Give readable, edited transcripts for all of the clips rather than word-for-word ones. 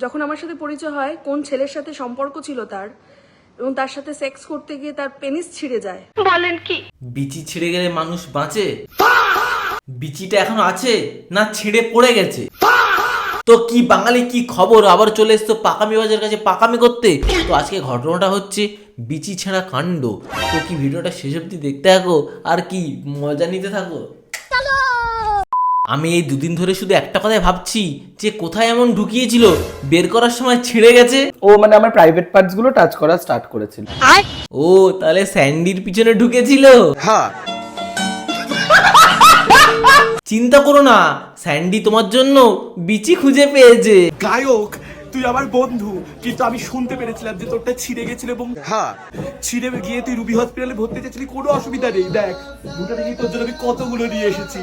যখন আমার সাথে পরিচয় হয় কোন ছেলের সাথে সম্পর্ক ছিল তার, এবং তার সাথে সেক্স করতে গিয়ে তার পেনিস ছিঁড়ে যায়। বলেন কি? বিচি ছিঁড়ে গেলে মানুষ বাঁচে? বিচিটা এখন আছে না ছিঁড়ে পড়ে গেছে? তো কি বাঙালি কি খবর, আবার চলে এসছো পাকামি বাজার কাছে পাকামি করতে। তো আজকে ঘটনাটা হচ্ছে বিচি ছেঁড়া কাণ্ড। তো কি ভিডিওটা শেষ অবধি দেখতে থাকো আর কি মজা নিতে থাকো। আমি এই দুদিন ধরে শুধু একটা কথাই ভাবছি যে কোথায় এমন ঢুকিয়েছিল, বের করার সময় ছিঁড়ে গেছে। ও মানে আমার প্রাইভেট পার্টস গুলো টাচ করা স্টার্ট করেছিল। ও তাহলে স্যান্ডির পিছনে ঢুকেছিল। হ্যাঁ, চিন্তা করো না, স্যান্ডি তোমার জন্য বিচি খুঁজে পেয়েছে। গায়ক তুই আমার বন্ধু, কিন্তু আমি শুনতে পেরেছিলাম যে তোরটা ছিঁড়ে গেছিল এবং হ্যাঁ ছিঁড়ে গিয়ে তুই রুবি হসপিটালে ভর্তি চেয়েছিলি। কোনো অসুবিধা নেই, দেখ দুটা থেকে তোর জন্য আমি কতগুলো নিয়ে এসেছি।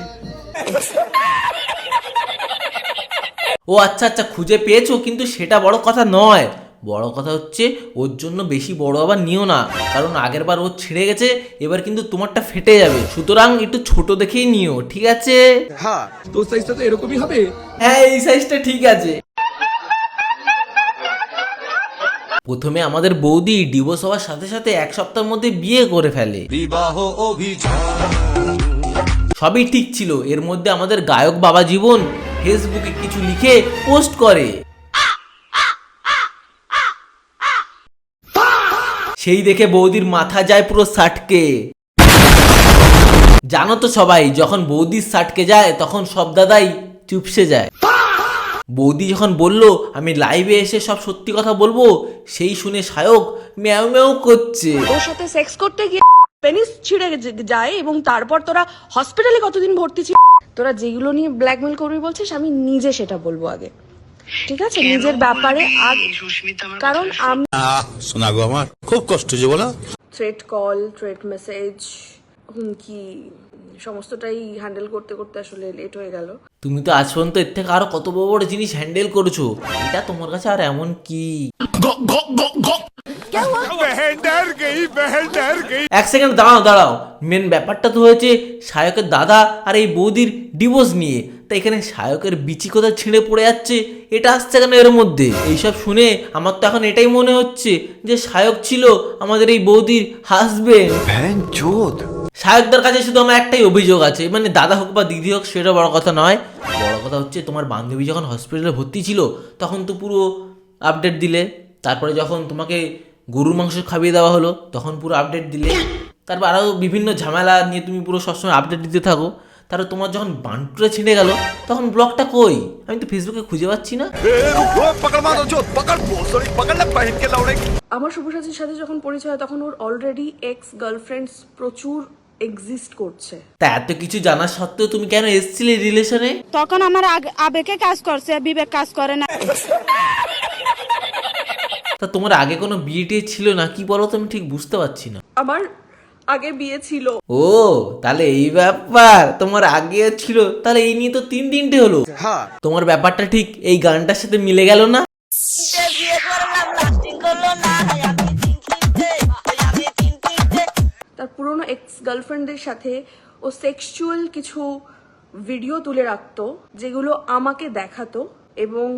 ও আচ্ছা আচ্ছা, খুঁজে পেয়েছো, কিন্তু সেটা বড় কথা নয়। বড় কথা হচ্ছে ওর জন্য বেশি বড় আবার নিও না, কারণ আগের বার ও ছিঁড়ে গেছে, এবার কিন্তু তোমারটা ফেটে যাবে। সুতরাং একটু ছোট দেখেই নিও, ঠিক আছে? হ্যাঁ, তোর সাইজটা তো এরকমই হবে। হ্যাঁ, এই সাইজটা ঠিক আছে। প্রথমে আমাদের বৌদি ডিভোর্স হওয়ার সাথে সাথে এক সপ্তাহের মধ্যে বিয়ে করে ফেলে। বিবাহ অভিযান সবই ঠিক ছিল, এর মধ্যে আমাদের গায়ক বাবা জীবন ফেসবুকে কিছু লিখে পোস্ট করে। সেই দেখে বৌদির মাথা যায় পুরো সাটকে। জানো তো সবাই, যখন বৌদির সাটকে যায় তখন সব দাদাই চুপসে যায়। বৌদি যখন বলল আমি লাইভে এসে সব সত্যি কথা বলবো, সেই শুনে সায়ক ম্যাও ম্যাও করছে। ওর সাথে সেক্স করতে গিয়ে পেনিস ছিঁড়ে যায়, এবং তারপর তোরা হসপিটালে কতদিন ভর্তি ছিল। তোরা যেগুলো নিয়ে ব্ল্যাকমেল করবি বলছিস, আমি নিজে সেটা বলবো আগে, ঠিক আছে? নিজের ব্যাপারে আগে, কারণ আমি শোনা গো আমার খুব কষ্ট যে বলো। থ্রেট কল, থ্রেট মেসেজ, হুমকি, সমস্তটাই হ্যান্ডেল করতে করতে আসলে লেট হয়ে গেল। তুমি তো আজ পর্যন্ত এর থেকে আরো কত বড় বড় জিনিস হ্যান্ডেল করেছো, এটা তোমার কাছে আর এমন কি? এক সেকেন্ড দাঁড়াও দাঁড়াও, মেন ব্যাপারটা তো হয়েছে সায়কের দাদা আর এই বৌদির ডিভোর্স নিয়ে। তা এখানে সায়কের বিচি কোথায় ছিঁড়ে পড়ে যাচ্ছে, এটা আসছে কেন এর মধ্যে? এইসব শুনে আমার তো এখন এটাই মনে হচ্ছে যে সায়ক ছিল আমাদের এই বৌদির হাজবেন্ড। সায়কদের কাছে শুধু আমার একটাই অভিযোগ আছে, মানে দাদা হোক বা দিদি হোক সেটা বড় কথা নয়। বড় কথা হচ্ছে তোমার বান্ধবী যখন হসপিটালে ভর্তি ছিল তখন তো পুরো আপডেট দিলে, তারপরে যখন তোমাকে গরুর মাংস খাইয়ে দেওয়া হলো তখন পুরো আপডেট দিলে, তারপর আরও বিভিন্ন ঝামেলা নিয়ে তুমি পুরো সবসময় আপডেট দিতে থাকো। তারপর তোমার যখন বান্টুরে ছিঁড়ে গেল তখন ব্লগটা কই? আমি তো ফেসবুকে খুঁজে পাচ্ছি না। আমার শুভসাচীর সাথে যখন পরিচয় হয় তখন ওর অলরেডি এক্স গার্লফ্রেন্ডস প্রচুর এক্সিস্ট করছে। তা এত কিছু জানা সত্ত্বেও তুমি কেন এসেছিলে রিলেশনে? তখন আমার আবেগে কাজ করছে, বিবেক কাজ করে না। তা তোমার আগে কোনো বিয়ে টিয়ে ছিল না কি বলো তো? আমি ঠিক বুঝতে পারছি না। আমার আগে বিয়ে ছিল। ও তাহলে এই ব্যাপার, তোমার আগে ছিল, তাহলে এই নিয়ে তো তিনটে হলো। হ্যাঁ, তোমার ব্যাপারটা ঠিক এই গানটার সাথে মিলে গেল না? তার পুরনো এক্স গার্লফ্রেন্ডদের সাথে ও সেক্সুয়াল কিছু ভিডিও তুলে রাখতো, যেগুলো আমাকে দেখাতো, এবং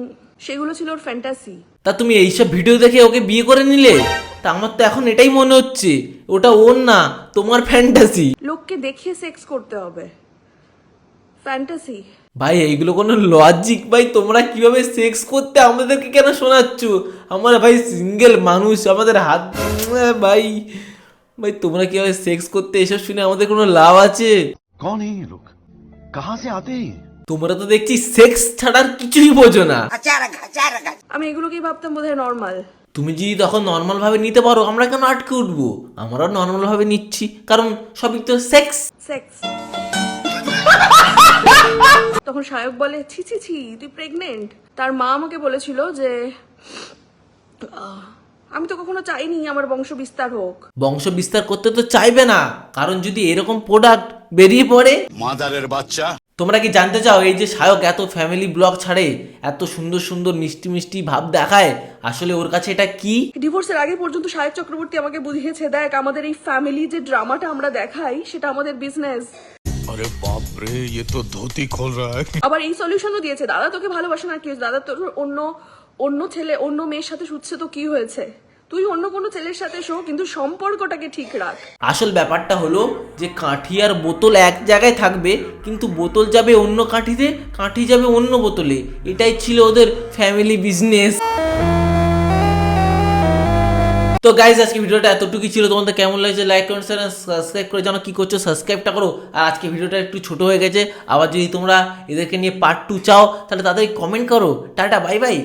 সেগুলো ছিল ওর ফ্যান্টাসি। তা তুমি এইসব ভিডিও দেখে ওকে বিয়ে করে নিলে? তা আমার তো এখন এটাই মনে হচ্ছে ওটা ওর না, তোমার ফ্যান্টাসি। লোককে দেখিয়ে সেক্স করতে হবে, ফ্যান্টাসি। ভাই এইগুলো কোনো লজিক? ভাই তোমরা কিভাবে সেক্স করতে আমাদেরকে কেন শোনাচ্ছ? আমরা ভাই সিঙ্গেল মানুষ, আমাদের হাত ভাই ভাই তোমরা কিভাবে সেক্স করতে এসব শুনে আমাদের কোনো লাভ আছে? कौन है ये लोग, कहां से आते हैं? তোমরা তো দেখছি সেক্স ছাড়ার কিছুই বোঝো না। আমি এগুলোকেই ভাবতাম বোধহয় নর্মাল। তুমি যদি তখন নর্মাল ভাবে নিতে পারো, আমরা কেন আটকে উঠবো? আমরাও নর্মাল ভাবে নিচ্ছি, কারণ সবই তো সেক্স। সেক্স। তখন সায়ক বলে ছি ছি ছি তুই প্রেগনেন্ট। তার মা আমাকে বলেছিল যে আমি তো কখনো চাইনি আমার বংশ বিস্তার হোক। বংশ বিস্তার করতে তো চাইবে না, কারণ যদি এরকম প্রোডাক্ট বেরিয়ে পড়ে। মাদারের বাচ্চা। তোমরা কি জানতে চাও এই যে সায়ক এত ফ্যামিলি ব্লগ ছাড়ে, এত সুন্দর সুন্দর মিষ্টি মিষ্টি ভাব দেখায়, আসলে ওর কাছে এটা কি? ডিভোর্সের আগে পর্যন্ত সায়ক চক্রবর্তী আমাকে বুঝিয়েছে, দেখ আমাদের এই ফ্যামিলি যে ড্রামাটা আমরা দেখাই সেটা আমাদের বিজনেস। अरे बाप रे, ये तो धोती खोल रहा है। আবার এই সলিউশনও দিয়েছে, দাদা তোকে ভালোবাসে না, কি দাদা তোর অন্য অন্য ছেলে অন্য মেয়ের সাথে শুচ্ছে তো কি হয়েছে, তুই অন্য কোনো ছেলের সাথে শো, কিন্তু সম্পর্কটাকে ঠিক রাখ। আসল ব্যাপারটা হলো যে কাঠি আর বোতল এক জায়গায় থাকবে, কিন্তু বোতল যাবে অন্য কাঠিতে, কাঠি যাবে অন্য বোতলে। এটাই ছিল ওদের ফ্যামিলি বিজনেস। তো গাইজ আজকে ভিডিওটা এতটুকুই ছিল। তোমাদের কেমন লাগছে লাইক কমেন্ট শেয়ার সাবস্ক্রাইব করে জানো, কি করছো সাবস্ক্রাইবটা করো। আর আজকে ভিডিওটা একটু ছোট হয়ে গেছে, আবার যদি তোমরা এদেরকে নিয়ে পার্ট 2 চাও তাহলে তাদের কমেন্ট করো। Tata bye bye.